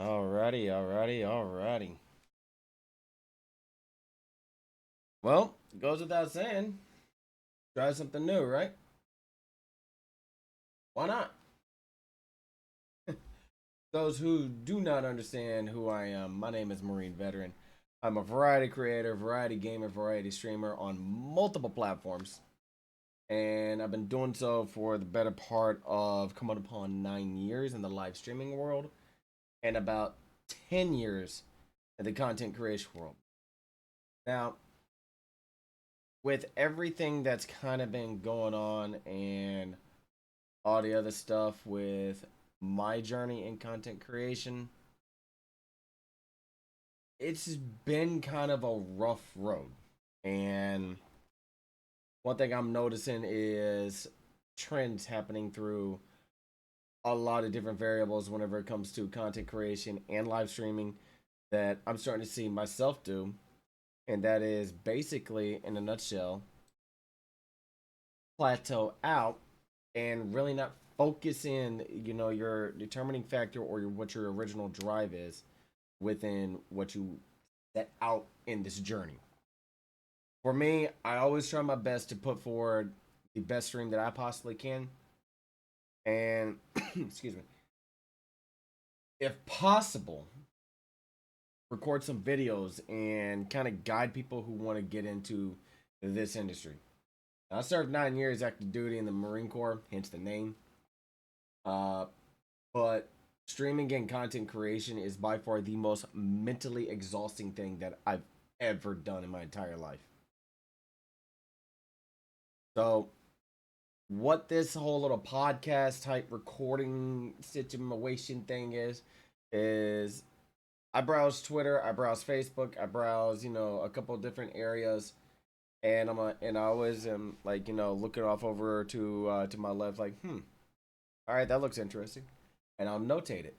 Alrighty. Well, goes without saying, try something new, right? Why not? Those who do not understand who I am, my name is Marine Veteran. I'm a variety creator, variety gamer, variety streamer on multiple platforms. And I've been doing so for the better part of coming upon 9 years in the live streaming world and about 10 years in the content creation world. Now, with everything that's kind of been going on and all the other stuff with my journey in content creation, it's been kind of a rough road. And one thing I'm noticing is trends happening through a lot of different variables whenever it comes to content creation and live streaming that I'm starting to see myself do. And that is basically, in a nutshell, plateau out and really not focus in, your determining factor or what your original drive is within what you set out in this journey. For me, I always try my best to put forward the best stream that I possibly can. And, excuse me, if possible, record some videos and kind of guide people who want to get into this industry. I served 9 years active duty in the Marine Corps, hence the name. Uh, but streaming and content creation is by far the most mentally exhausting thing that I've ever done in my entire life. So, what this whole little podcast type recording situation thing is I browse Twitter, I browse Facebook, I browse, a couple different areas, and I always am like, looking off over to my left, like, all right, that looks interesting, and I'll notate it,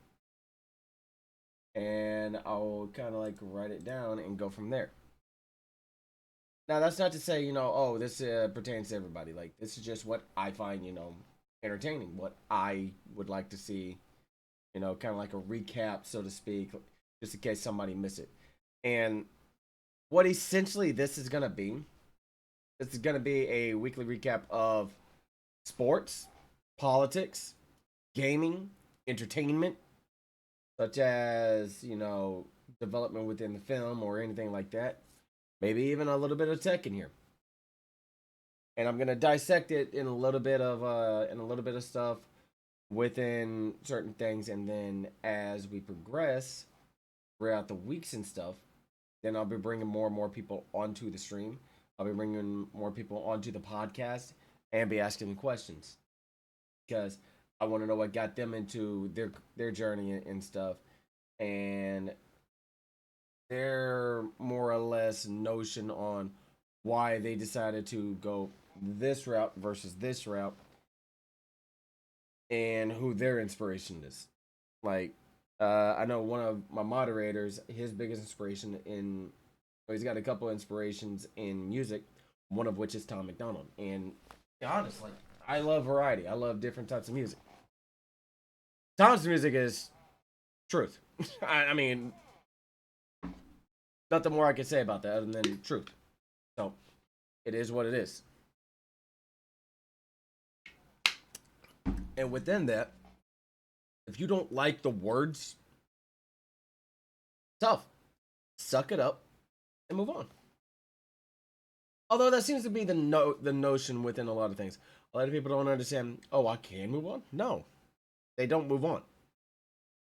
and I'll kind of like write it down and go from there. Now that's not to say, oh, this pertains to everybody. Like, this is just what I find, entertaining, what I would like to see, kind of like a recap, so to speak, just in case somebody missed it. And what essentially this is gonna be, this is gonna be a weekly recap of sports, politics, gaming, entertainment, such as, development within the film or anything like that. Maybe even a little bit of tech in here. And I'm gonna dissect it in a little bit of stuff within certain things, and then as we progress throughout the weeks and stuff, then I'll be bringing more and more people onto the stream. I'll be bringing more people onto the podcast and be asking them questions because I want to know what got them into their journey and stuff, and their more or less notion on why they decided to go this route versus this route, and who their inspiration is. Like, I know one of my moderators, his biggest inspiration in, well, he's got a couple inspirations in music, one of which is Tom McDonald. And honestly, I love variety. I love different types of music. Tom's music is truth. I mean, nothing more I can say about that other than truth. So, it is what it is. And within that, if you don't like the words, tough. Suck it up and move on. Although that seems to be the notion within a lot of things. A lot of people don't understand. Oh, I can move on. No, they don't move on.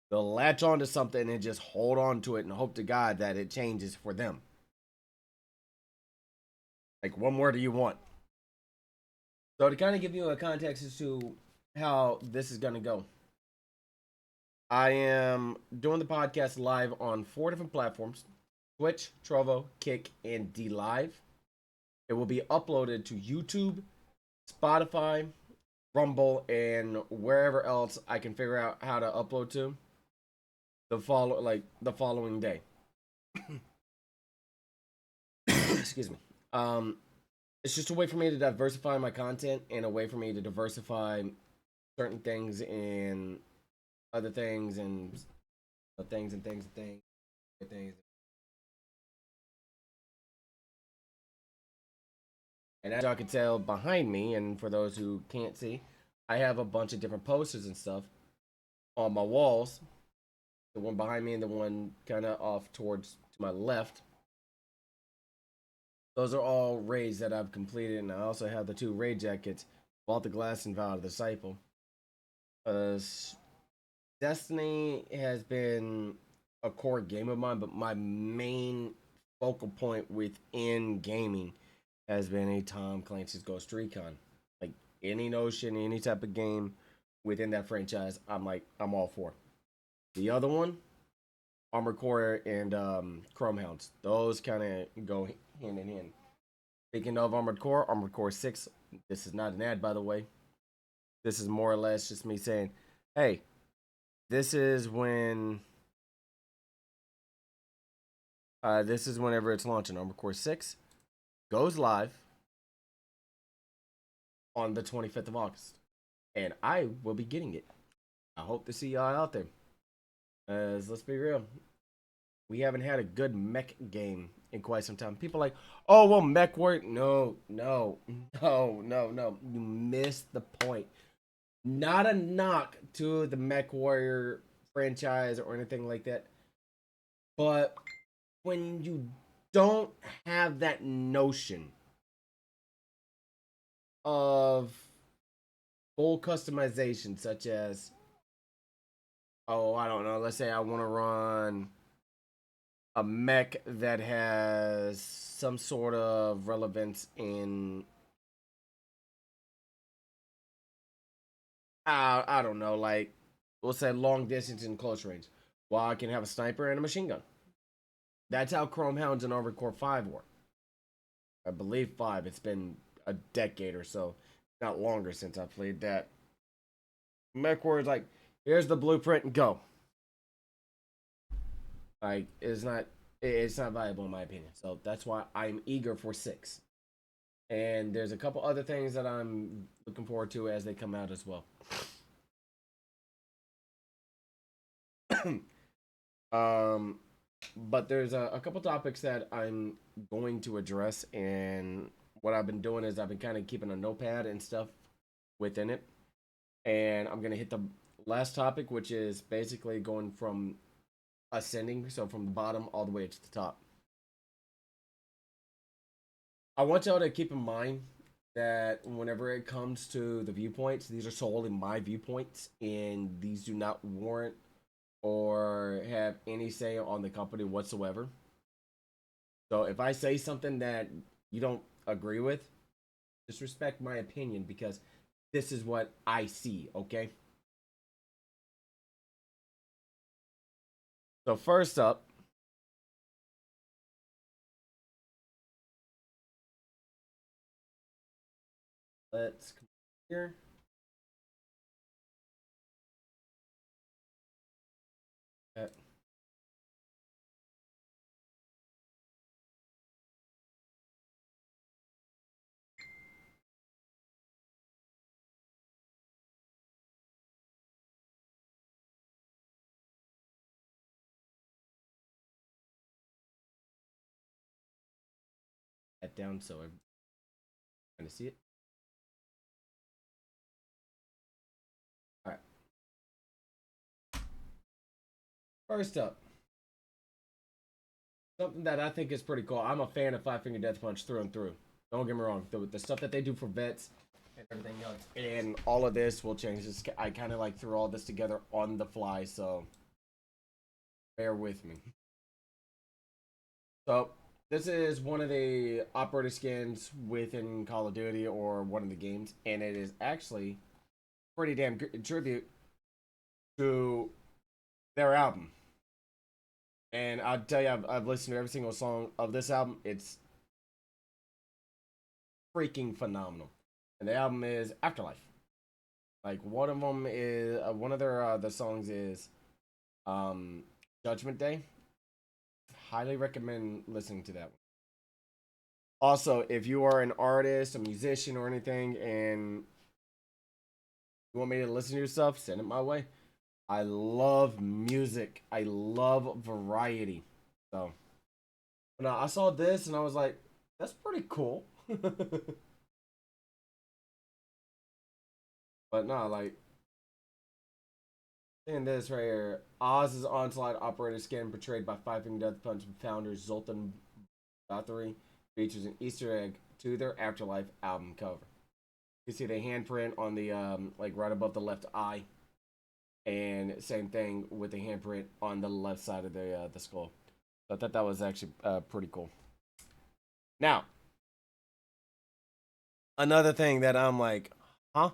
They'll latch on to something and just hold on to it and hope to God that it changes for them. Like, what more do you want? So to kind of give you a context as to how this is going to go, I am doing the podcast live on 4 different platforms: Twitch, Trovo, Kick, and D Live. It will be uploaded to YouTube, Spotify, Rumble, and wherever else I can figure out how to upload to the following day. Excuse me. It's just a way for me to diversify my content and a way for me to diversify certain things and other things and things and things and things and things. And as y'all can tell behind me, and for those who can't see, I have a bunch of different posters and stuff on my walls. The one behind me and the one kind of off towards to my left. Those are all raids that I've completed, and I also have the 2 raid jackets, Vault of Glass and Vow of the Disciple. Uh, Destiny has been a core game of mine, but my main focal point within gaming has been a Tom Clancy's Ghost Recon. Like any notion, any type of game within that franchise, I'm all for. The other one, Armored Core and Chrome Hounds, those kind of go hand in hand. Speaking of Armored Core 6, this is not an ad, by the way. This is more or less just me saying, hey, this is whenever it's launching. Armored Core 6 goes live on the 25th of August. And I will be getting it. I hope to see y'all out there. As let's be real, we haven't had a good mech game in quite some time. People are like, oh well, Mech Warrior. No. You missed the point. Not a knock to the Mech Warrior franchise or anything like that. But when you don't have that notion of full customization, such as, oh, I don't know, let's say I want to run a mech that has some sort of relevance in, I don't know, like, we'll say long distance and close range. Well, I can have a sniper and a machine gun. That's how Chrome Hounds and Armored Core 5 work. I believe 5. It's been a decade or so, not longer since I played that. MechWarrior's like, here's the blueprint and go. Like, it's not viable in my opinion. So that's why I'm eager for 6. And there's a couple other things that I'm looking forward to as they come out as well. But there's a couple topics that I'm going to address, and what I've been doing is I've been kind of keeping a notepad and stuff within it, and I'm gonna hit the last topic, which is basically going from ascending, so from the bottom all the way to the top. I want y'all to keep in mind that whenever it comes to the viewpoints, these are solely my viewpoints, and these do not warrant or have any say on the company whatsoever. So if I say something that you don't agree with, just respect my opinion because this is what I see, okay? So first up, let's come here. Uh, that down so I'm trying to see it. All right. First up, something that I think is pretty cool. I'm a fan of Five Finger Death Punch through and through. Don't get me wrong. The stuff that they do for vets and everything else, and all of this will change. This I kind of like threw all this together on the fly, so bear with me. So this is one of the operator skins within Call of Duty or one of the games, and it is actually pretty damn good tribute to their album. And I'll tell you, I've listened to every single song of this album. It's freaking phenomenal. And the album is Afterlife. Like one of them is one of their the songs is um, Judgment Day. Highly recommend listening to that one. Also, if you are an artist, a musician, or anything, and you want me to listen to your stuff, send it my way. I love music. I love variety. So, no, I saw this and I was like, that's pretty cool. But no, like, in this right here, Oz's onslaught operator skin portrayed by Five Finger Death Punch founder Zoltan Bathory features an Easter egg to their Afterlife album cover. You see the handprint on the like right above the left eye, and same thing with the handprint on the left side of the skull. So I thought that was actually pretty cool. Now, another thing that I'm like, huh?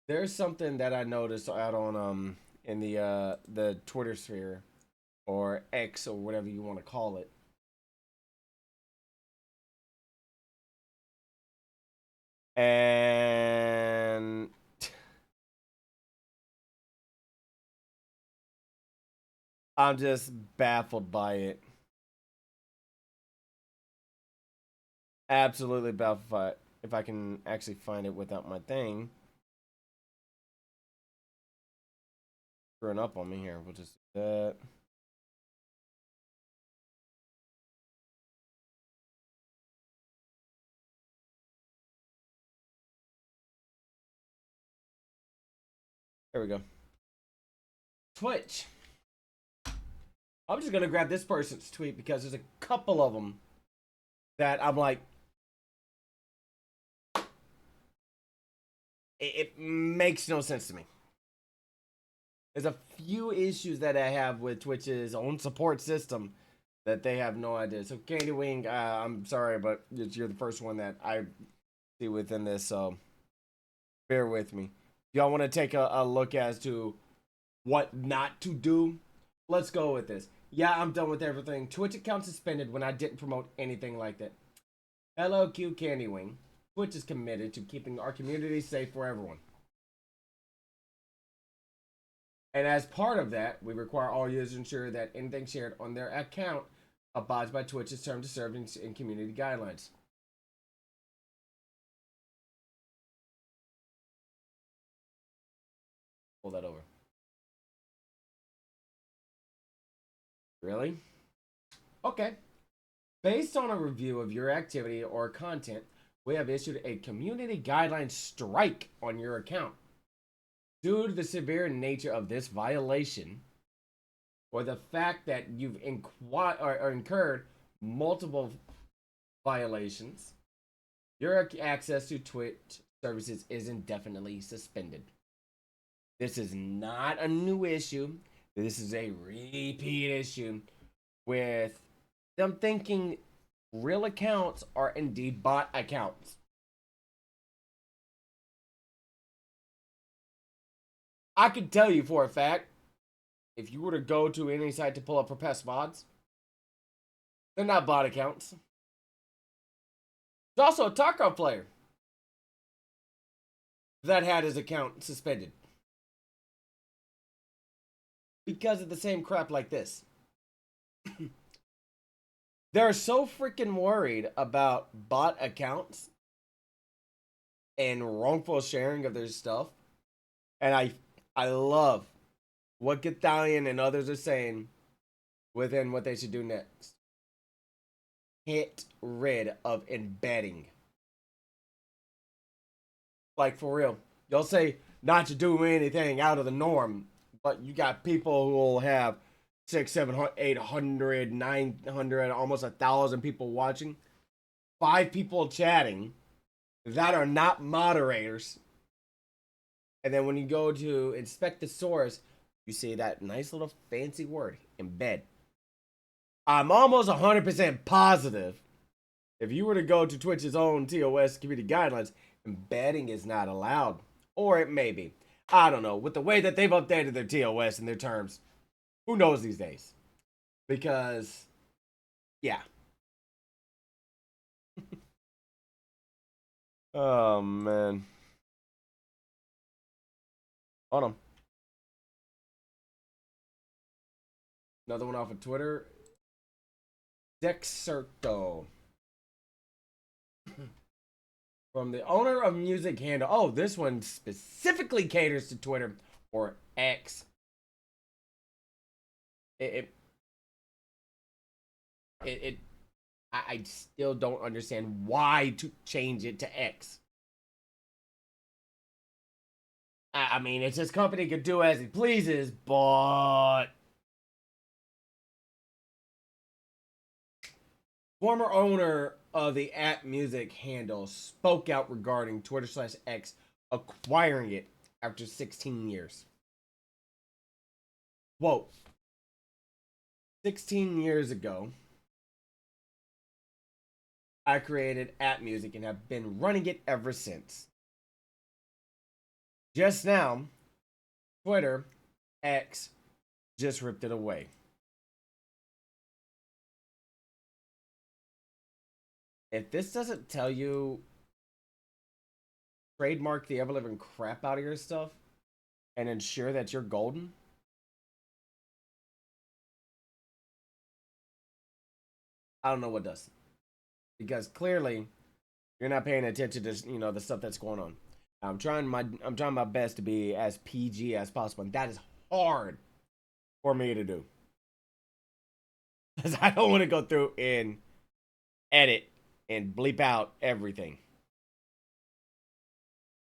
There's something that I noticed out on in the Twitter sphere or X or whatever you want to call it. And I'm just baffled by it. Absolutely baffled by it. If I can actually find it without my thing screwing up on me here. We'll just do that. There we go. Twitch. I'm just gonna grab this person's tweet because there's a couple of them that I'm like, it makes no sense to me. There's a few issues that I have with Twitch's own support system that they have no idea. So Candy Wing, I'm sorry, but you're the first one that I see within this, so bear with me. If y'all want to take a look as to what not to do, let's go with this. Yeah, I'm done with everything. Twitch account suspended when I didn't promote anything like that. Hello, Q Candy Wing. Twitch is committed to keeping our community safe for everyone. And as part of that, we require all users to ensure that anything shared on their account abides by Twitch's terms of service and community guidelines. Pull that over. Really? Okay. Based on a review of your activity or content, we have issued a community guideline strike on your account. Due to the severe nature of this violation, or the fact that you've incurred multiple violations, your access to Twitch services is indefinitely suspended. This is not a new issue. This is a repeat issue with them thinking real accounts are indeed bot accounts. I can tell you for a fact, if you were to go to any site to pull up Repressed VODs, they're not bot accounts. There's also a Tarkov player that had his account suspended because of the same crap like this. They're so freaking worried about bot accounts and wrongful sharing of their stuff. And I love what Gathalion and others are saying within what they should do next. Get rid of embedding. Like, for real. Y'all say not to do anything out of the norm, but you got people who will have 6, 7, 800, 900, almost 1,000 people watching, 5 people chatting that are not moderators. And then when you go to inspect the source, you see that nice little fancy word, embed. I'm almost 100% positive if you were to go to Twitch's own TOS community guidelines, embedding is not allowed. Or it may be. I don't know. With the way that they've updated their TOS and their terms, who knows these days? Because, yeah. Oh, man. Hold on. Another one off of Twitter. Dexerto. From the owner of music handle. Oh, this one specifically caters to Twitter or X. It, it I still don't understand why to change it to X. I mean, it's his company could do as he pleases, but former owner of the app music handle spoke out regarding Twitter/X acquiring it after 16 years. Quote, 16 years ago, I created app music and have been running it ever since. Just now, Twitter X just ripped it away. If this doesn't tell you trademark the ever living crap out of your stuff and ensure that you're golden, I don't know what does. Because clearly you're not paying attention to the stuff that's going on. I'm trying my best to be as PG as possible, and that is hard for me to do. Because I don't want to go through and edit and bleep out everything.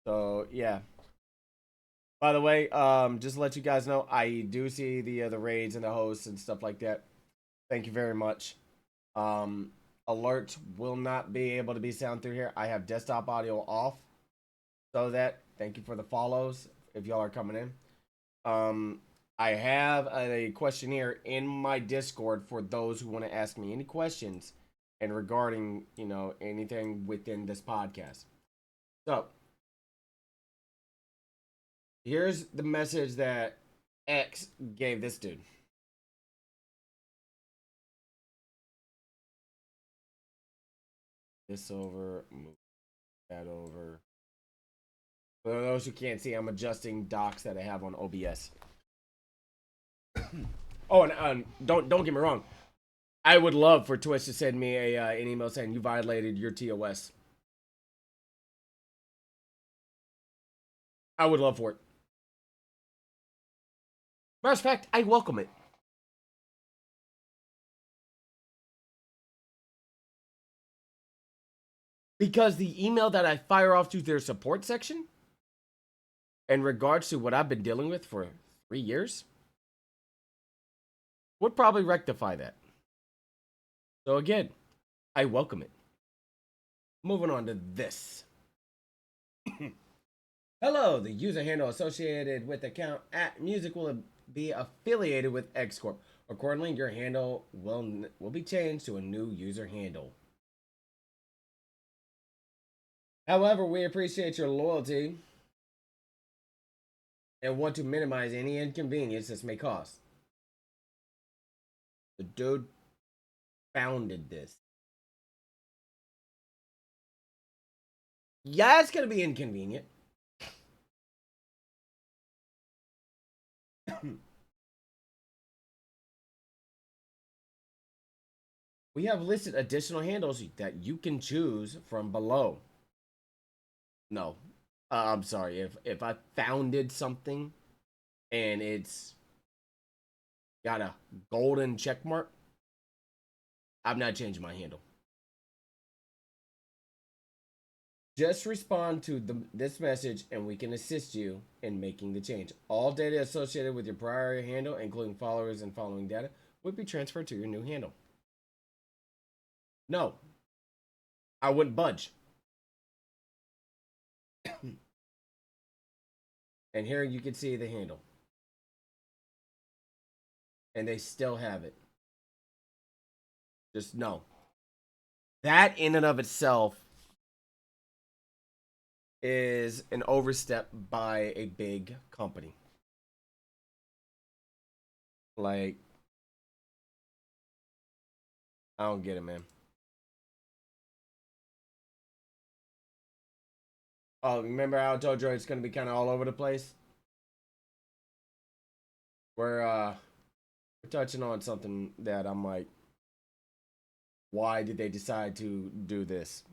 So yeah. By the way, just to let you guys know, I do see the raids and the hosts and stuff like that. Thank you very much. Alert will not be able to be sound through here. I have desktop audio off. So that thank you for the follows if y'all are coming in. I have a questionnaire in my Discord for those who want to ask me any questions and regarding, anything within this podcast. So, here's the message that X gave this dude. This over, move that over. For those who can't see, I'm adjusting docs that I have on OBS. Oh, and don't get me wrong. I would love for Twitch to send me an email saying you violated your TOS. I would love for it. Matter of fact, I welcome it. Because the email that I fire off to their support section in regards to what I've been dealing with for 3 years would probably rectify that. So again, I welcome it. Moving on to this. Hello, the user handle associated with account at music will be affiliated with X Corp. Accordingly, your handle will be changed to a new user handle. However, we appreciate your loyalty and want to minimize any inconvenience this may cause. The dude founded this. Yeah, it's going to be inconvenient. We have listed additional handles that you can choose from below. No, I'm sorry. If I founded something and it's got a golden check mark, I'm not changing my handle. Just respond to this message and we can assist you in making the change. All data associated with your prior handle, including followers and following data, would be transferred to your new handle. No, I wouldn't budge. And here you can see the handle. And they still have it. Just no. That in and of itself is an overstep by a big company. Like, I don't get it, man. Oh, remember how I told you it's going to be kind of all over the place? We're touching on something that I'm like, why did they decide to do this?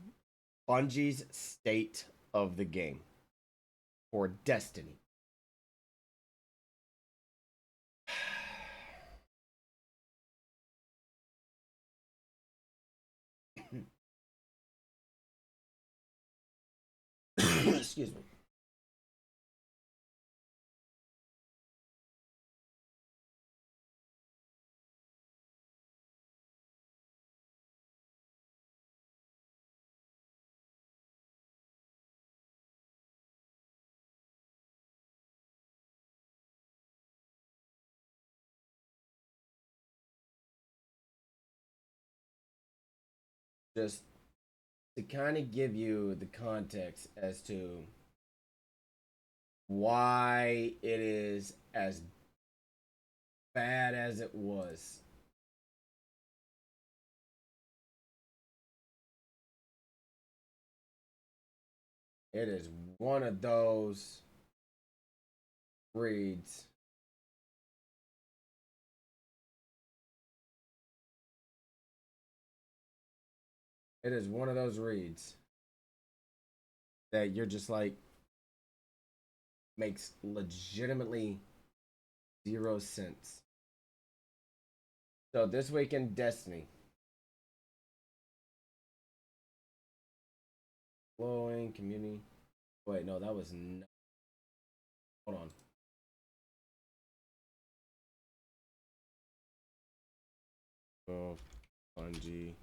Bungie's state of the game for Destiny. Excuse me. Just to kind of give you the context as to why it is as bad as it was. It is one of those reads. It is one of those reads that you're just like, makes legitimately 0 sense. So this week in Destiny, flowing community. Wait, no, that was not. Hold on. Oh, Bungie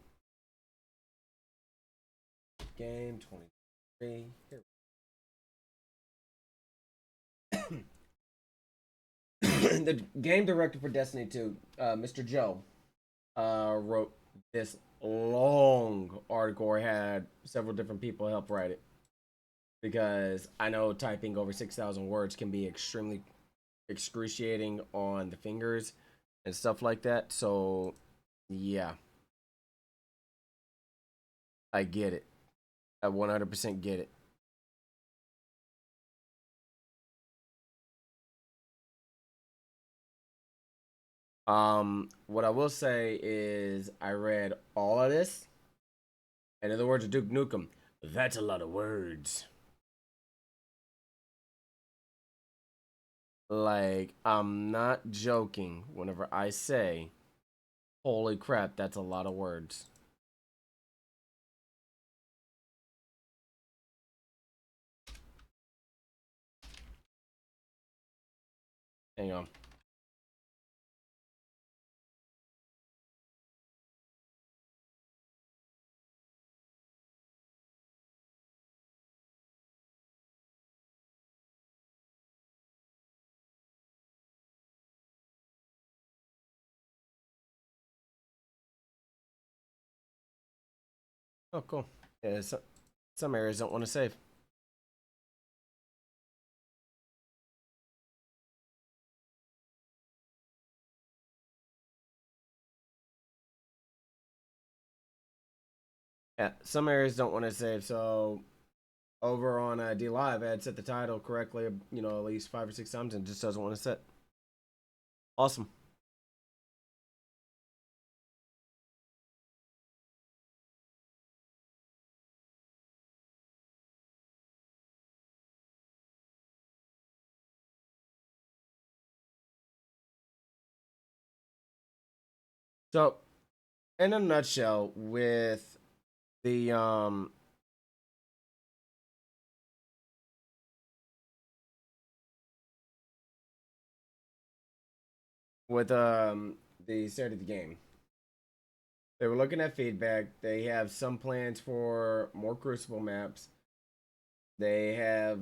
game 23. Here. The game director for Destiny 2, Mr. Joe, wrote this long article. I had several different people help write it because I know typing over 6,000 words can be extremely excruciating on the fingers and stuff like that. So, yeah, I get it. I 100% get it. What I will say is I read all of this, and in the words of Duke Nukem, that's a lot of words. Like, I'm not joking whenever I say, holy crap, that's a lot of words. Hang on. Oh, cool. Yeah, some areas don't want to save. Yeah, some areas don't want to save. So over on D Live, I had set the title correctly, at least 5 or 6 times, and it just doesn't want to set. Awesome. So, in a nutshell, with the with the start of the game, they were looking at feedback. They have some plans for more Crucible maps. They have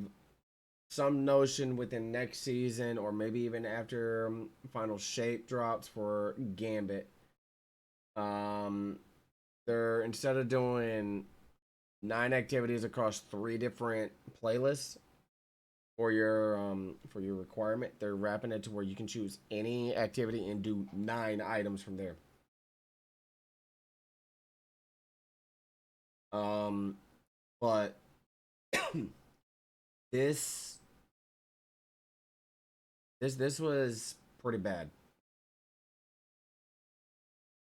some notion within next season, or maybe even after final shape drops for Gambit. Um, they're instead of doing 9 activities across 3 different playlists for your requirement, they're wrapping it to where you can choose any activity and do 9 items from there. Um, but this this was pretty bad.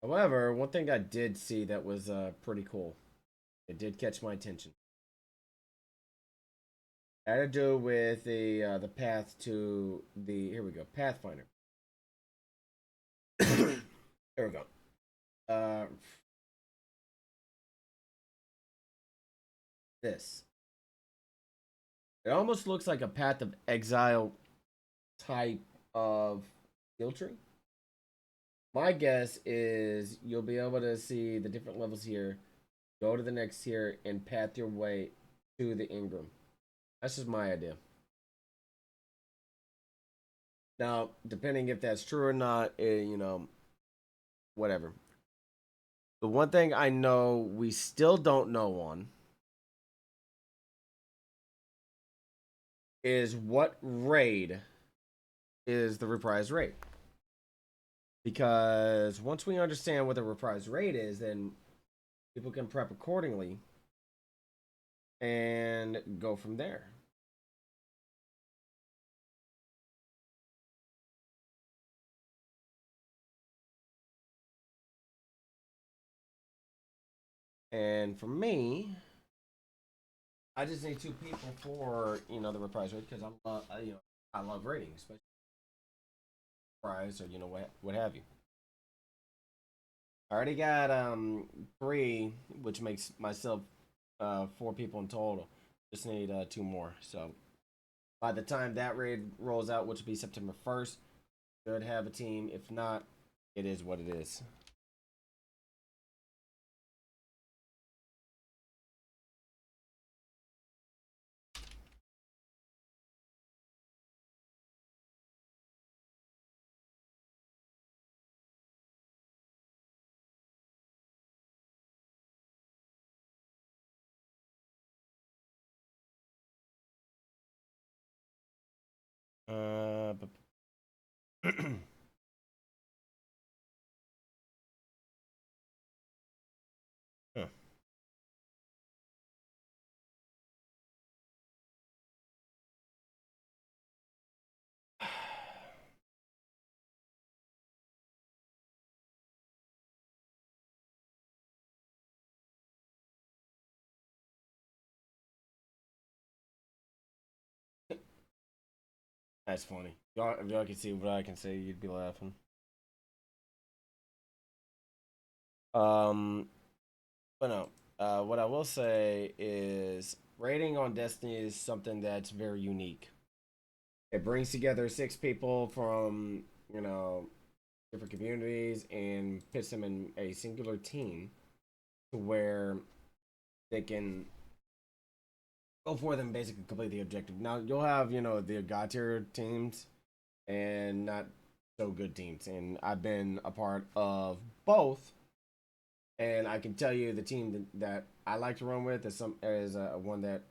However, one thing I did see that was pretty cool. It did catch my attention. Had to do with the path to the, here we go, Pathfinder. Here we go. This. It almost looks like a Path of Exile type of skill tree. My guess is you'll be able to see the different levels here, go to the next tier, and path your way to the Engram. That's just my idea. Now, depending if that's true or not, whatever. The one thing I know we still don't know on is what raid is the reprise raid. Because once we understand what the reprise raid is, then people can prep accordingly and go from there. And for me, I just need 2 people for the reprise raid because I love raiding, especially reprise or what have you. I already got 3, which makes myself 4 people in total. Just need 2 more. So by the time that raid rolls out, which will be September 1st, should have a team. If not, it is what it is. But huh. That's funny. If y'all can see what I can say, you'd be laughing. Um, but no. What I will say is rating on Destiny is something that's very unique. It brings together 6 people from different communities and puts them in a singular team to where they can go for them, basically complete the objective. Now you'll have the god tier teams and not so good teams, and I've been a part of both. And I can tell you the team that I like to run with is one that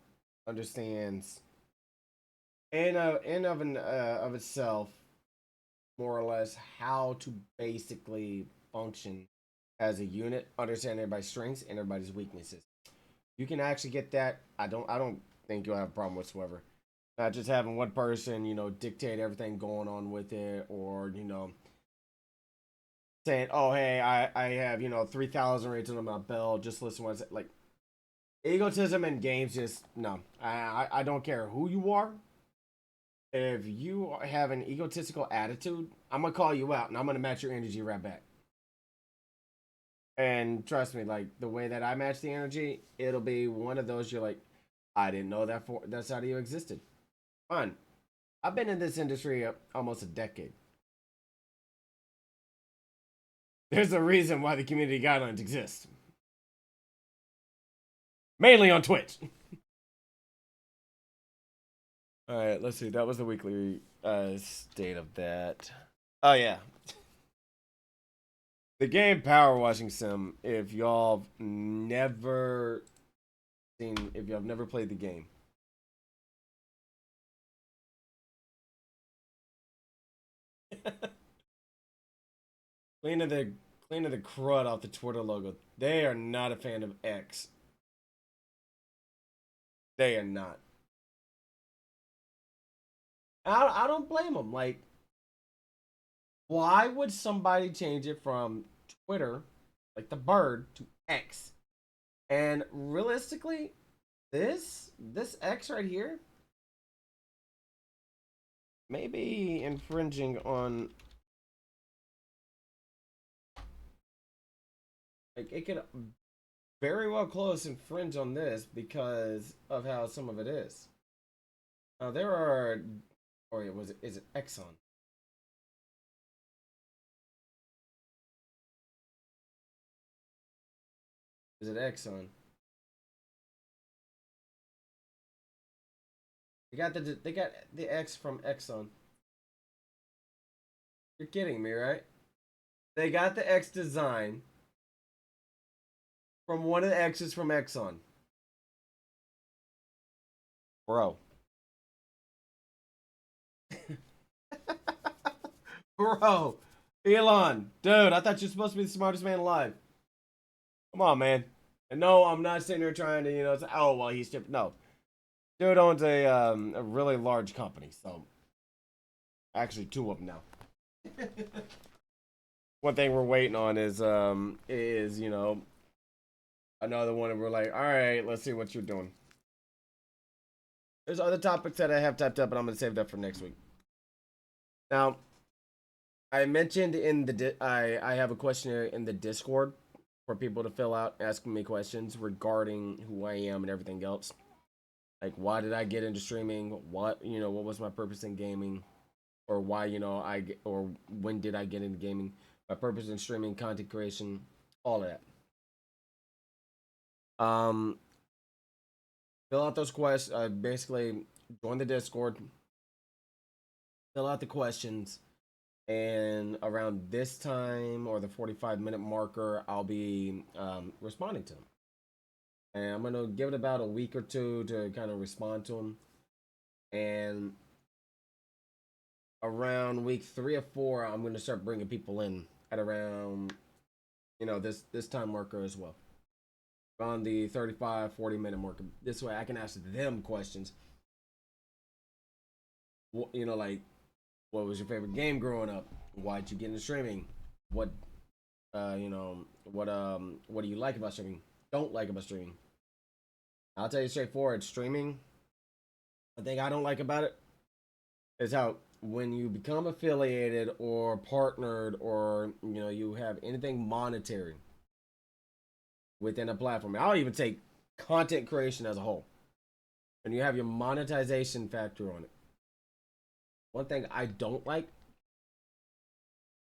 understands of itself more or less how to basically function as a unit, understand everybody's strengths and everybody's weaknesses. You can actually get that. I don't think you'll have a problem whatsoever. Not just having one person, dictate everything going on with it, or saying, "Oh, hey, I have 3,000 rates on my belt. Just listen to what like." Egotism in games, just no. I don't care who you are. If you have an egotistical attitude, I'm gonna call you out and I'm gonna match your energy right back. And trust me, like the way that I match the energy, it'll be one of those you're like, I didn't know that side of you existed. Fine. I've been in this industry almost a decade. There's a reason why the community guidelines exist. Mainly on Twitch. All right, let's see. That was the weekly state of that. Oh yeah, the game Power Washing Sim. If y'all never if y'all never played the game, cleaning the crud off the Twitter logo. They are not a fan of X. They are not. I don't blame them. Like, why would somebody change it from Twitter, like the bird, to X? And realistically, this X right here may be infringing on, like, it could very well close infringe on this because of how some of it is. Now there are, or is it Exxon? Is it Exxon? They got the X from Exxon. You're kidding me, right? They got the X design from one of the X's from Exxon. Bro. Bro. Elon, dude, I thought you're supposed to be the smartest man alive. Come on, man. And no, I'm not sitting here trying to, say, oh, well, he's stupid. No. Dude owns a really large company, so actually two of them now. One thing we're waiting on is another one, and we're like, all right, let's see what you're doing. There's other topics that I have typed up, but I'm gonna save that for next week. Now, I mentioned in I have a questionnaire in the Discord for people to fill out, asking me questions regarding who I am and everything else. Like, why did I get into streaming? What was my purpose in gaming, or why or when did I get into gaming? My purpose in streaming, content creation, all of that. Fill out those questions. Basically, join the Discord, fill out the questions, and around this time or the 45-minute marker, I'll be responding to them. And I'm gonna give it about a week or two to kind of respond to them. And around week 3 or 4, I'm gonna start bringing people in at around this time marker as well, on the 35-40 minute marker. This way I can ask them questions. Like, what was your favorite game growing up? Why'd you get into streaming? What what do you like about streaming? Don't like about streaming? I'll tell you straightforward, streaming, the thing I don't like about it is how when you become affiliated or partnered, or you have anything monetary within a platform. I'll even take content creation as a whole. And you have your monetization factor on it. One thing I don't like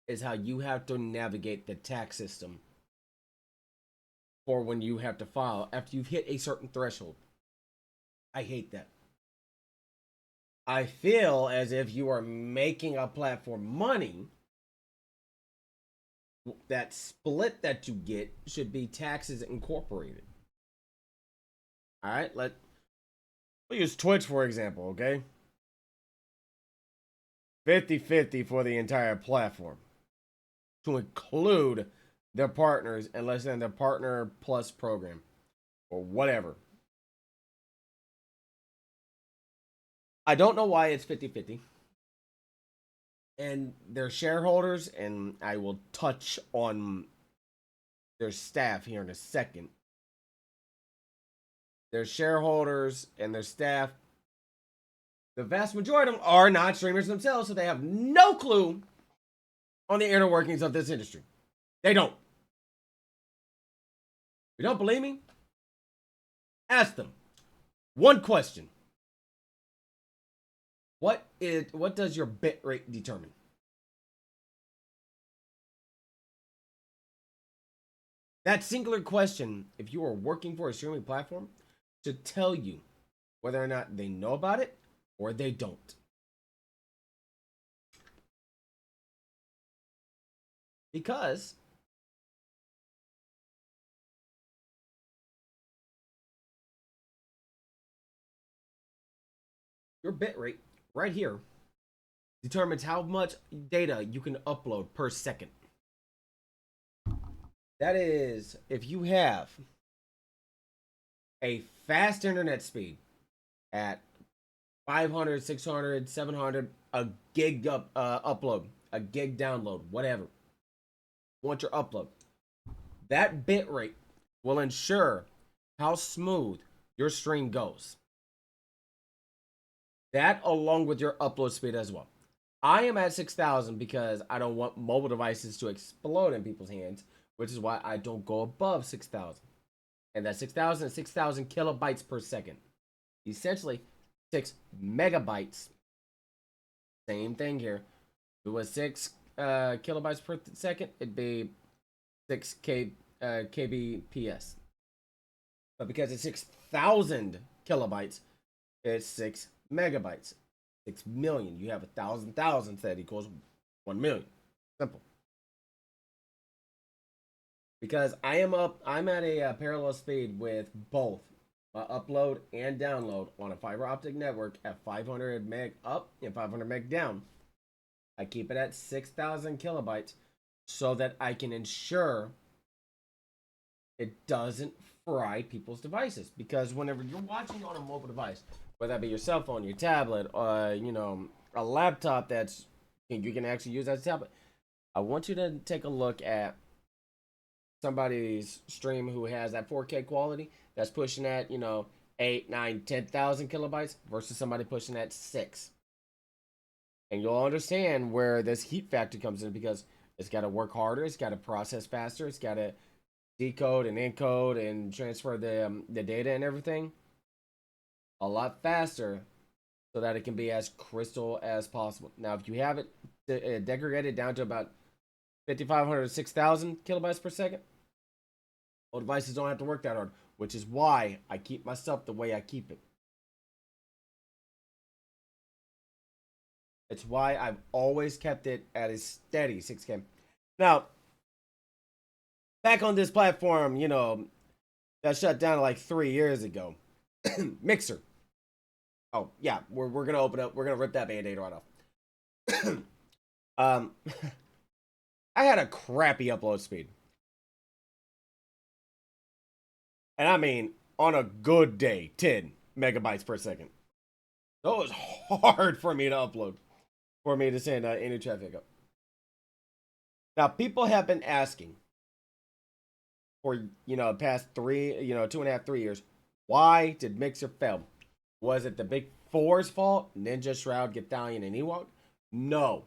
is how you have to navigate the tax system for when you have to file after you've hit a certain threshold. I hate that. I feel as if you are making a platform money, that split that you get should be taxes incorporated. All right, we'll use Twitch for example, okay? 50-50 for the entire platform to include their partners, unless they're in their partner plus program or whatever. I don't know why it's 50-50. And their shareholders, and I will touch on their staff here in a second. Their shareholders and their staff, the vast majority of them are not streamers themselves, so they have no clue on the inner workings of this industry. They don't. You don't believe me? Ask them one question. What does your bit rate determine? That singular question, if you are working for a streaming platform, should tell you whether or not they know about it or they don't. Because your bit rate right here determines how much data you can upload per second. That is, if you have a fast internet speed at 500, 600, 700, a gig upload, a gig download, whatever. Want your upload. That bit rate will ensure how smooth your stream goes. That along with your upload speed as well. I am at 6,000 because I don't want mobile devices to explode in people's hands, which is why I don't go above 6,000. And that's 6,000 is 6,000 kilobytes per second. Essentially, 6 megabytes. Same thing here. If it was 6 kilobytes per second, it'd be 6 kbps. But because it's 6,000 kilobytes, it's 6 megabytes. 6 million. You have 1,000 thousands that equals 1 million. Simple. Because I'm at a parallel speed with both upload and download on a fiber optic network at 500 meg up and 500 meg down. I keep it at 6,000 kilobytes so that I can ensure it doesn't fry people's devices. Because whenever you're watching on a mobile device, whether that be your cell phone, your tablet, a laptop that's you can actually use as a tablet, I want you to take a look at somebody's stream who has that 4K quality that's pushing at 8, 9, 10,000 kilobytes versus somebody pushing at 6. And you'll understand where this heat factor comes in, because it's got to work harder, it's got to process faster, it's got to decode and encode and transfer the data and everything a lot faster so that it can be as crystal as possible. Now, if you have it degraded down to about 5,500 to 6,000 kilobytes per second, well, devices don't have to work that hard, which is why I keep myself the way I keep it. It's why I've always kept it at a steady 6K. Now, back on this platform, that shut down like 3 years ago. Mixer. Oh, yeah, we're going to open up. We're going to rip that Band-Aid right off. I had a crappy upload speed. And I mean, on a good day, 10 megabytes per second. So it was hard for me to upload, for me to send any traffic up. Now, people have been asking for, past 2.5, 3 years, why did Mixer fail? Was it the big four's fault? Ninja, Shroud, Gothalion, and Ewok? No,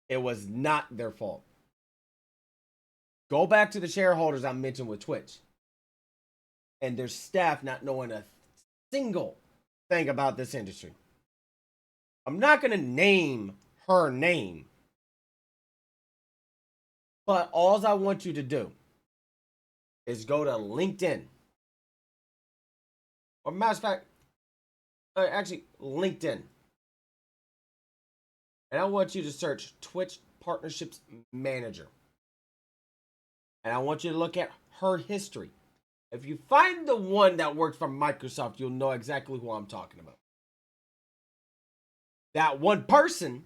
it was not their fault. Go back to the shareholders I mentioned with Twitch and their staff not knowing a single thing about this industry. I'm not going to name her name, but all I want you to do is go to LinkedIn. Or matter of fact, actually, LinkedIn. And I want you to search Twitch Partnerships Manager. And I want you to look at her history. If you find the one that worked for Microsoft, you'll know exactly who I'm talking about. That one person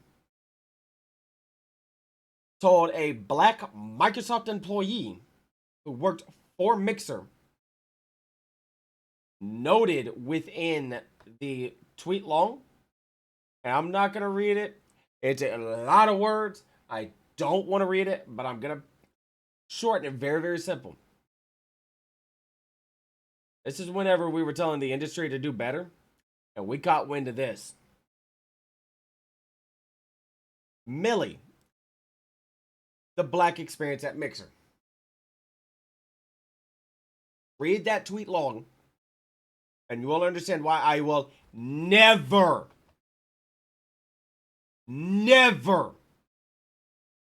told a black Microsoft employee who worked for Mixer, noted within the tweet long, and I'm not going to read it. It's a lot of words. I don't want to read it, but I'm going to shorten it very, very simple. This is whenever we were telling the industry to do better, and we caught wind of this. Millie, the black experience at Mixer. Read that tweet long, and you will understand why I will never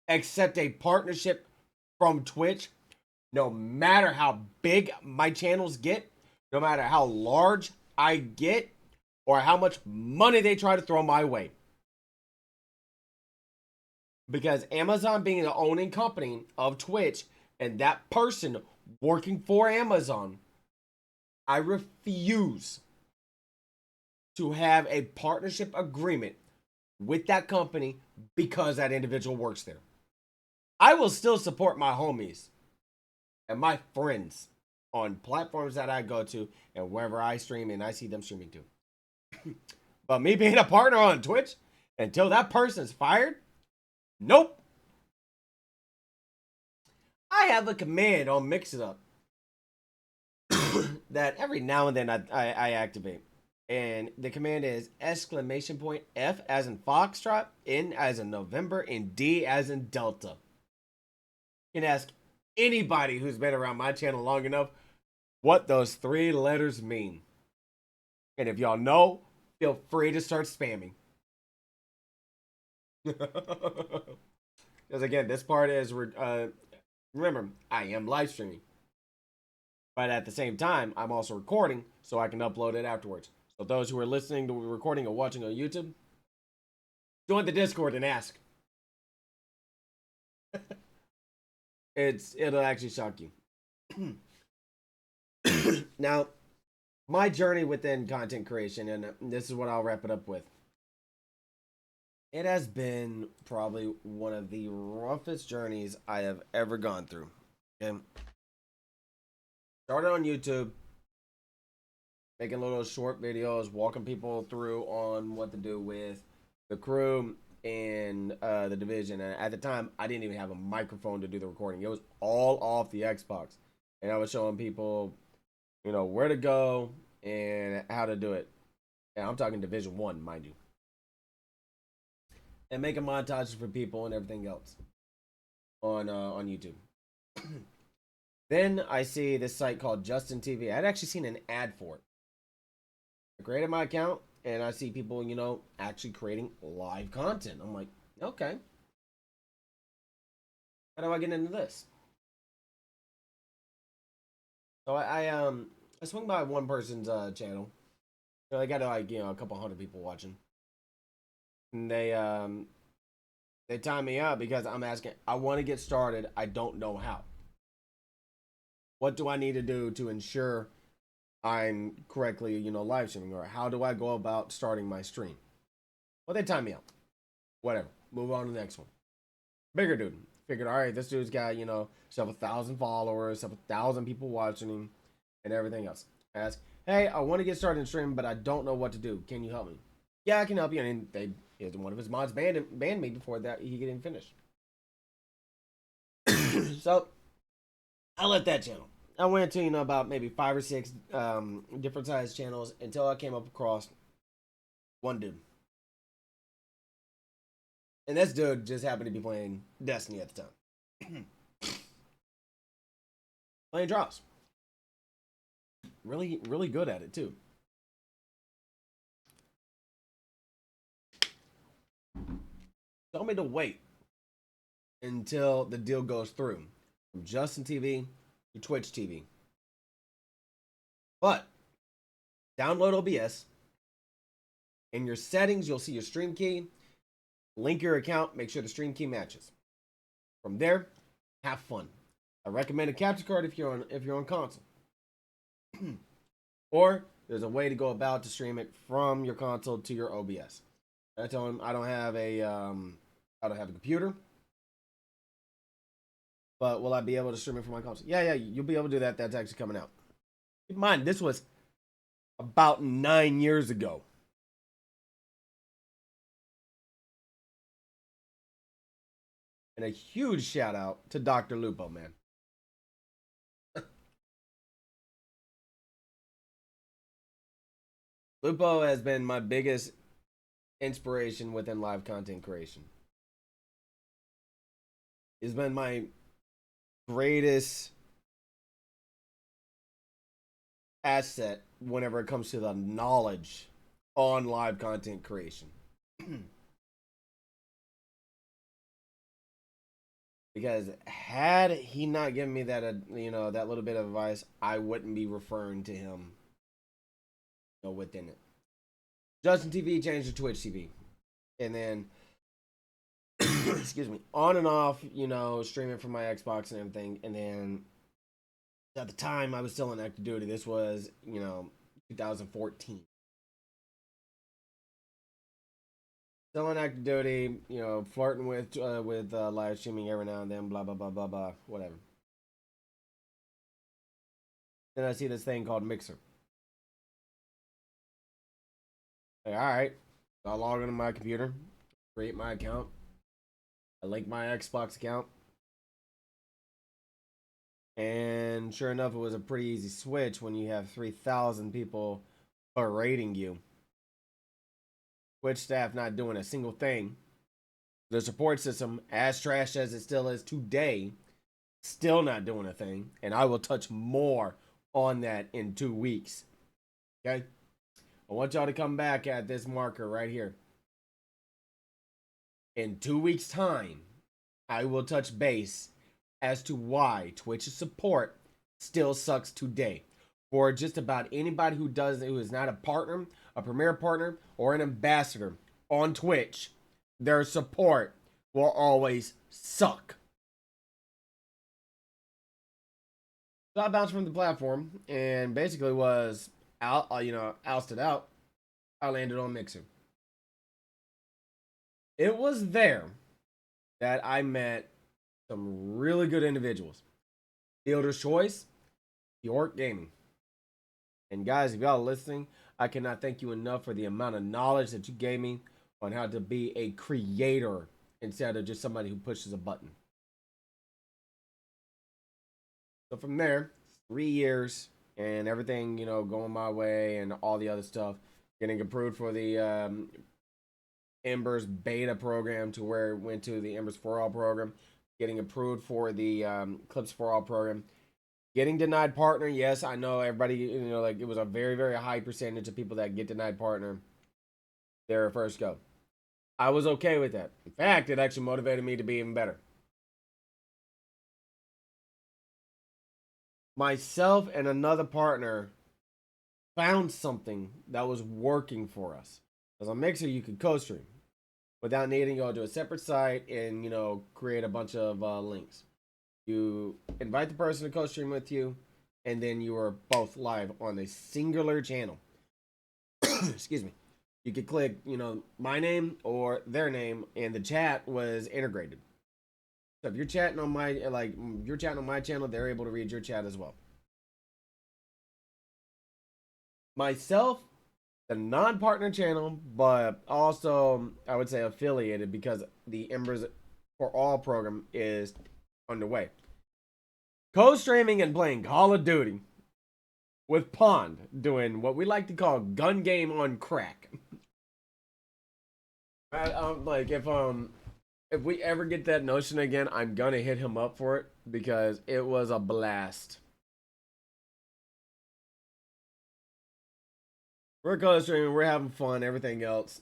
accept a partnership from Twitch, no matter how big my channels get, no matter how large I get, or how much money they try to throw my way. Because Amazon being the owning company of Twitch and that person working for Amazon, I refuse to have a partnership agreement with that company because that individual works there. I will still support my homies and my friends on platforms that I go to and wherever I stream and I see them streaming too. But me being a partner on Twitch, until that person's fired, nope. I have a command on Mix It Up that every now and then I activate. And the command is exclamation point F as in Foxtrot, N as in November, and D as in Delta. You can ask anybody who's been around my channel long enough what those 3 letters mean. And if y'all know, feel free to start spamming. Because again, this part is remember, I am live streaming. But at the same time, I'm also recording so I can upload it afterwards. So those who are listening to the recording or watching on YouTube, join the Discord and ask. It'll actually shock you. Now, my journey within content creation, and this is what I'll wrap it up with. It has been probably one of the roughest journeys I have ever gone through. Okay? Started on YouTube, making little short videos, walking people through on what to do with the crew and the division. And at the time, I didn't even have a microphone to do the recording. It was all off the Xbox. And I was showing people, you know, where to go and how to do it. And I'm talking Division 1, mind you. And making montages for people and everything else on YouTube. Then I see this site called Justin TV. I'd actually seen an ad for it. I created my account and I see people, you know, actually creating live content. I'm like, okay. How do I get into this? So I swung by one person's channel. So they got like, you know, a couple hundred people watching. And they time me up because I'm asking, I want to get started. I don't know how. What do I need to do to ensure I'm correctly, you know, live streaming, or how do I go about starting my stream? Well, they time me out. Whatever. Move on to the next one. Bigger dude. Figured, all right, this dude's got, you know, several thousand followers, several thousand people watching him, and everything else. Ask, hey, I want to get started in streaming, but I don't know what to do. Can you help me? Yeah, I can help you. And one of his mods banned me before that he didn't finish. So I left that channel. I went to, you know, about maybe 5 or 6 different sized channels until I came up across one dude. And this dude just happened to be playing Destiny at the time. Playing drops. Really, really good at it too. Told me to wait until the deal goes through. From Justin TV to Twitch TV. But download OBS. In your settings, you'll see your stream key. Link your account, make sure the stream key matches. From there, have fun. I recommend a capture card if you're on console. Or there's a way to go about to stream it from your console to your OBS. I told him I don't have a computer. But will I be able to stream it from my console? Yeah, you'll be able to do that. That's actually coming out. Keep in mind, this was about 9 years ago. And a huge shout out to Dr. Lupo, man. Lupo has been my biggest inspiration within live content creation. He's been my greatest asset whenever it comes to the knowledge on live content creation. Because had he not given me that, you know, that little bit of advice, I wouldn't be referring to him, you know, within it. Justin TV changed to Twitch TV, and then, excuse me, on and off, you know, streaming from my Xbox and everything. And then at the time, I was still in active duty. This was, you know, 2014. Still in active duty, you know, flirting with live streaming every now and then, blah, blah, blah, blah, blah, whatever. Then I see this thing called Mixer. Like, all right, so I log into my computer, create my account, I link my Xbox account, And sure enough, it was a pretty easy switch when you have 3,000 people berating you. Twitch staff not doing a single thing. The support system, as trash as it still is today, still not doing a thing. And I will touch more on that in 2 weeks. Okay? I want y'all to come back at this marker right here. In 2 weeks' time, I will touch base as to why Twitch's support still sucks today. For just about anybody who is not a partner, a premier partner, or an ambassador on Twitch, their support will always suck. So I bounced from the platform and basically was out, ousted out. I landed on Mixer. It was there that I met some really good individuals. Fielder's Choice, York Gaming. And guys, if y'all are listening, I cannot thank you enough for the amount of knowledge that you gave me on how to be a creator instead of just somebody who pushes a button. So from there, 3 years and everything, going my way and all the other stuff, getting approved for the Embers beta program to where it went to the Embers for All program, getting approved for the Clips for All program, getting denied partner. Yes, I know everybody, it was a very, very high percentage of people that get denied partner their first go. I was okay with that. In fact, it actually motivated me to be even better. Myself and another partner found something that was working for us. As a Mixer, you could co-stream without needing to go to a separate site and, create a bunch of links. You invite the person to co-stream with you, and then you are both live on a singular channel. Excuse me. You could click, my name or their name, and the chat was integrated. So if you're chatting on you're chatting on my channel, they're able to read your chat as well. Myself, the non-partner channel, but also I would say affiliated because the Embers for All program is underway. Co-streaming and playing Call of Duty with Pond, doing what we like to call gun game on crack. If we ever get that notion again, I'm gonna hit him up for it because it was a blast. We're co-streaming, we're having fun, everything else,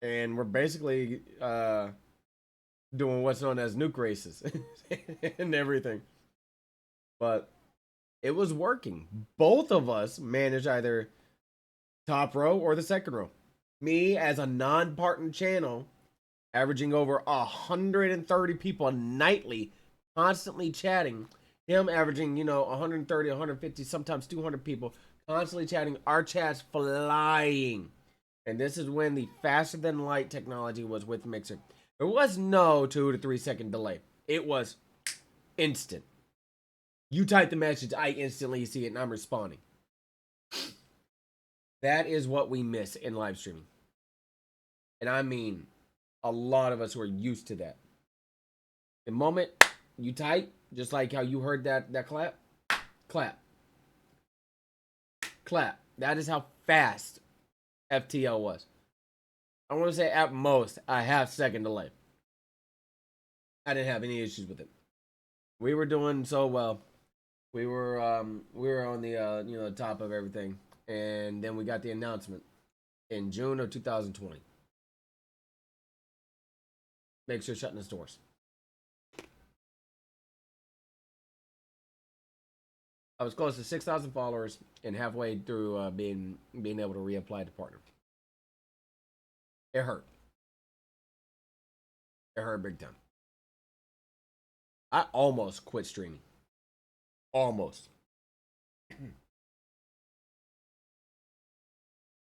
and we're basically doing what's known as nuke races and everything. But it was working. Both of us managed either top row or the second row. Me as a non-partner channel, averaging over 130 people nightly, constantly chatting. Him averaging, 130, 150, sometimes 200 people, constantly chatting. Our chats flying. And this is when the faster than light technology was with Mixer. There was no 2 to 3 second delay. It was instant. You type the message, I instantly see it, and I'm responding. That is what we miss in live streaming. And I mean, a lot of us who are used to that. The moment you type, just like how you heard that clap, clap, clap. That is how fast FTL was. I want to say at most a half second delay. I didn't have any issues with it. We were doing so well. We were on the top of everything, and then we got the announcement in June of 2020. Mixer shutting its doors. I was close to 6,000 followers and halfway through being able to reapply to partner. It hurt. It hurt big time. I almost quit streaming. Almost.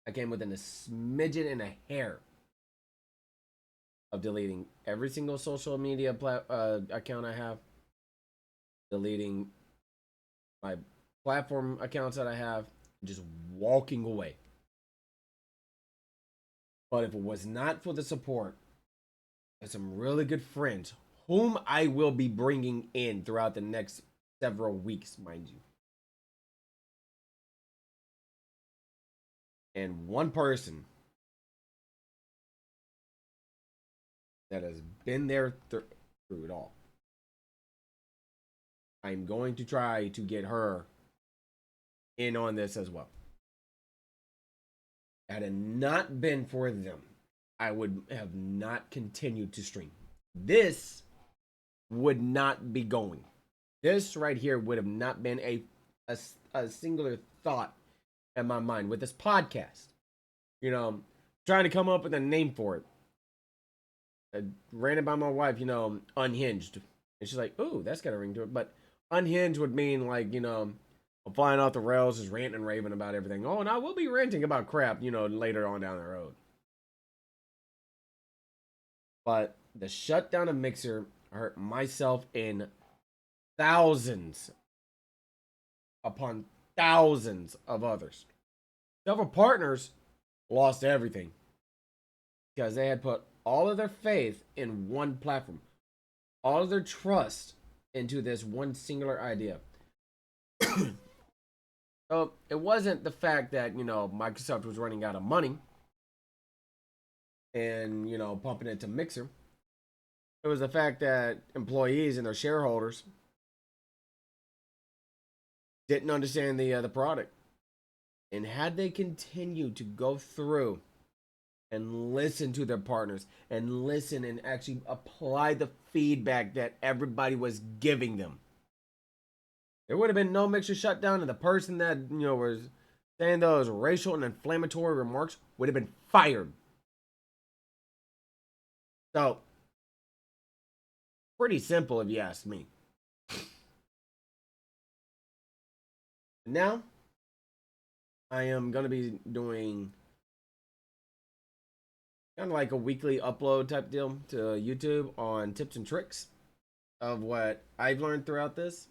I came within a smidgen and a hair of deleting every single social media account I have, deleting my platform accounts that I have, just walking away. But if it was not for the support of some really good friends, whom I will be bringing in throughout the next several weeks, mind you. And one person that has been there through it all. I'm going to try to get her in on this as well. Had it not been for them, I would have not continued to stream. This would not be going. This right here would have not been a singular thought in my mind with this podcast. You know, trying to come up with a name for it. I ran it by my wife, unhinged. And she's like, ooh, that's got a ring to it. But unhinged would mean like, I'm flying off the rails, just ranting and raving about everything. Oh, and I will be ranting about crap, later on down the road. But the shutdown of Mixer hurt myself and thousands upon thousands of others. Several partners lost everything because they had put all of their faith in one platform, all of their trust into this one singular idea. So it wasn't the fact that, Microsoft was running out of money and, pumping it to Mixer. It was the fact that employees and their shareholders didn't understand the product. And had they continued to go through and listen to their partners and listen and actually apply the feedback that everybody was giving them, there would have been no Mixer shutdown, and the person that, was saying those racial and inflammatory remarks would have been fired. So, pretty simple if you ask me. Now, I am going to be doing kind of like a weekly upload type deal to YouTube on tips and tricks of what I've learned throughout this.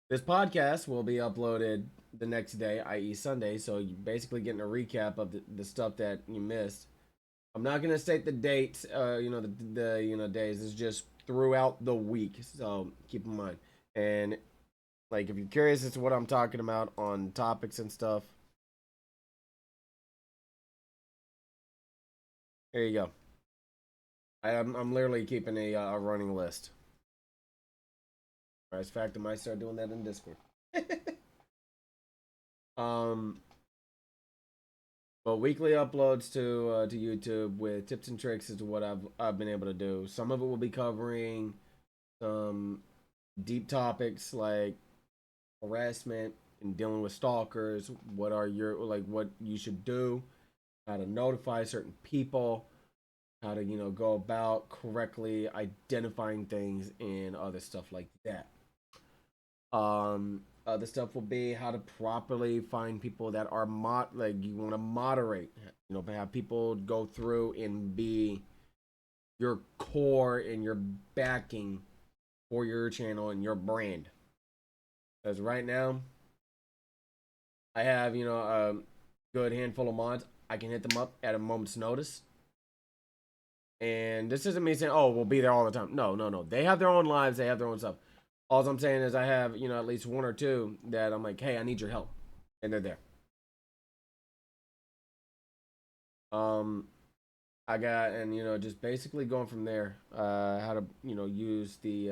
This podcast will be uploaded the next day, i.e. Sunday, so you're basically getting a recap of the stuff that you missed. I'm not going to state the dates, the days. It's just throughout the week, so keep in mind. And like, if you're curious as to what I'm talking about on topics and stuff, there you go. I'm literally keeping a running list. As a fact, I might start doing that in Discord. But weekly uploads to YouTube with tips and tricks is what I've been able to do. Some of it will be covering some deep topics like harassment and dealing with stalkers. What you should do, how to notify certain people, how to go about correctly identifying things and other stuff like that. Other stuff will be how to properly find people that are you want to moderate, have people go through and be your core and your backing for your channel and your brand. Because right now, I have a good handful of mods. I can hit them up at a moment's notice. And this isn't me saying, oh, we'll be there all the time. No. They have their own lives. They have their own stuff. All I'm saying is I have, at least one or two that I'm like, hey, I need your help. And they're there. I got, and, just basically going from there, how to, use the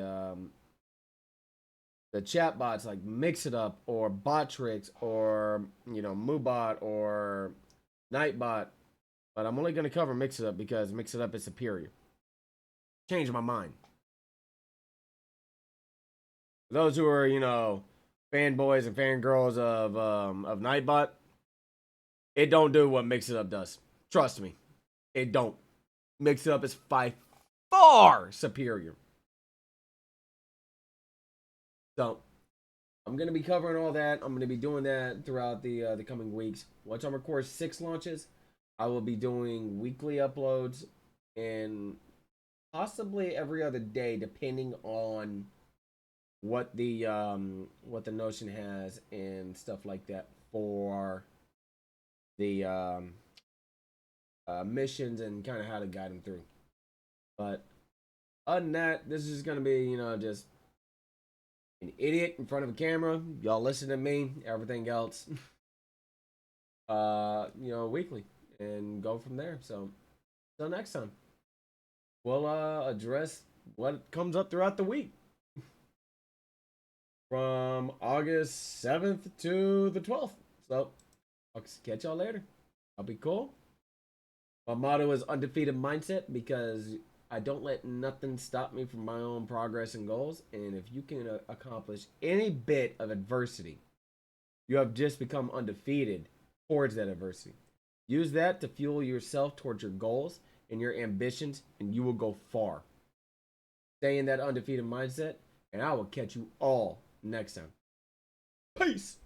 chat bots like Mix It Up or Botrix or, Moobot or Nightbot. But I'm only going to cover Mix It Up because Mix It Up is superior. Changed my mind. Those who are, fanboys and fangirls of Nightbot, it don't do what Mix It Up does. Trust me, it don't. Mix It Up is by far superior. So, I'm gonna be covering all that. I'm gonna be doing that throughout the coming weeks. Once I record 6 launches, I will be doing weekly uploads and possibly every other day, depending on what the Notion has and stuff like that for the missions and kind of how to guide them through. But other than that, this is gonna be just an idiot in front of a camera. Y'all listen to me. Everything else, weekly and go from there. So, till next time, we'll address what comes up throughout the week from August 7th to the 12th. So, I'll catch y'all later. I'll be cool. My motto is undefeated mindset because I don't let nothing stop me from my own progress and goals. And if you can accomplish any bit of adversity, you have just become undefeated towards that adversity. Use that to fuel yourself towards your goals and your ambitions, and you will go far. Stay in that undefeated mindset, and I will catch you all next time. Peace.